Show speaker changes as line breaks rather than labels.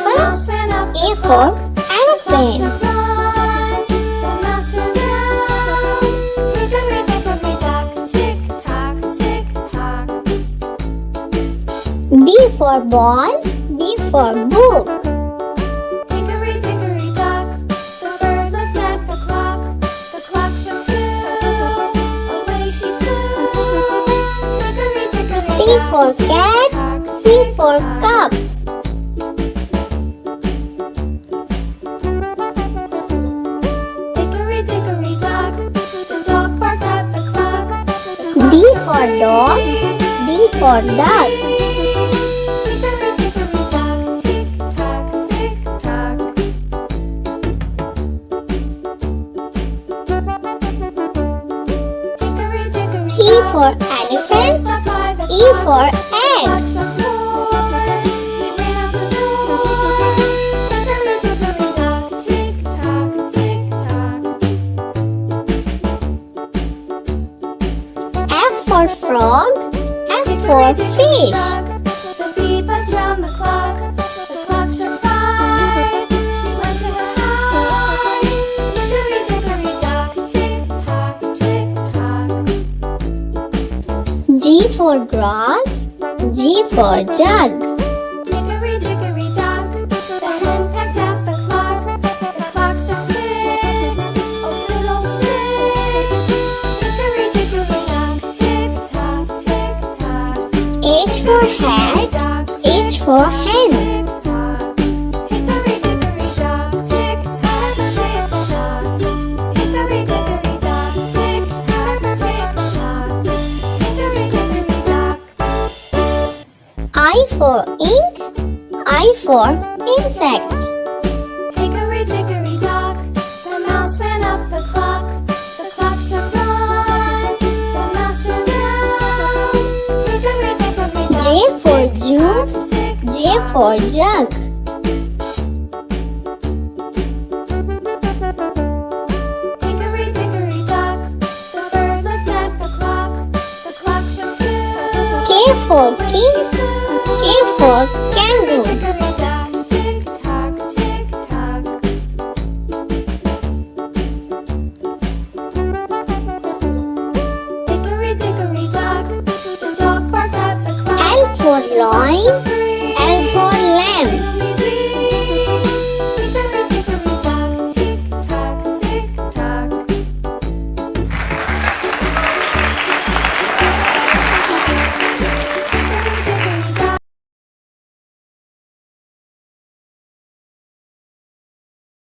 apple. A for aeroplane. B for ball. B for book.
Hickory dickory dock, the bird looked at the clock. The clock struck 2. Away she flew. Hickory dickory
C
dock,
for cat.
tick-tock,
C for
tick-tock.
cup.
Hickory dickory dock, the dog barked at the clock.
D for dog. D for duck.
Hickory dickory dock, tick tock, tick tock. Hickory dickory
E
dock,
for
the
elephant.
bird stopped by the
E
clock.
for
The
egg.
clock struck 4. He ran out the door. Hickory dickory dock, tick tock, tick tock.
F for frog. F for
Hickory dickory
fish.
dock, the bee buzzed round the clock. The clock struck 5. She went to her hive. Hickory dickory dock, tick tock, tick tock.
G for grass. G for jug.
Hickory dickory dock, the hen pecked at the clock. The clock struck 6. Oh fiddle 6. Hickory dickory dock, tick tock, tick tock.
H for hat. H for hen.
Tick tock. Hickory dickory dock, tick tock, tick tock. Hickory dickory dock, tick tock, tick tock. Hickory dickory dock.
I for ink. I for insect.
Hickory dickory dock, the mouse ran up the clock. The clock struck 1. The mouse ran down. Hickory dickory dock.
J for juice.
Tick
J for jug.
Hickory dickory dock, the bird looked at the clock. The clock struck 2.
K for
Away
king.
she flew.
K for kangaroo.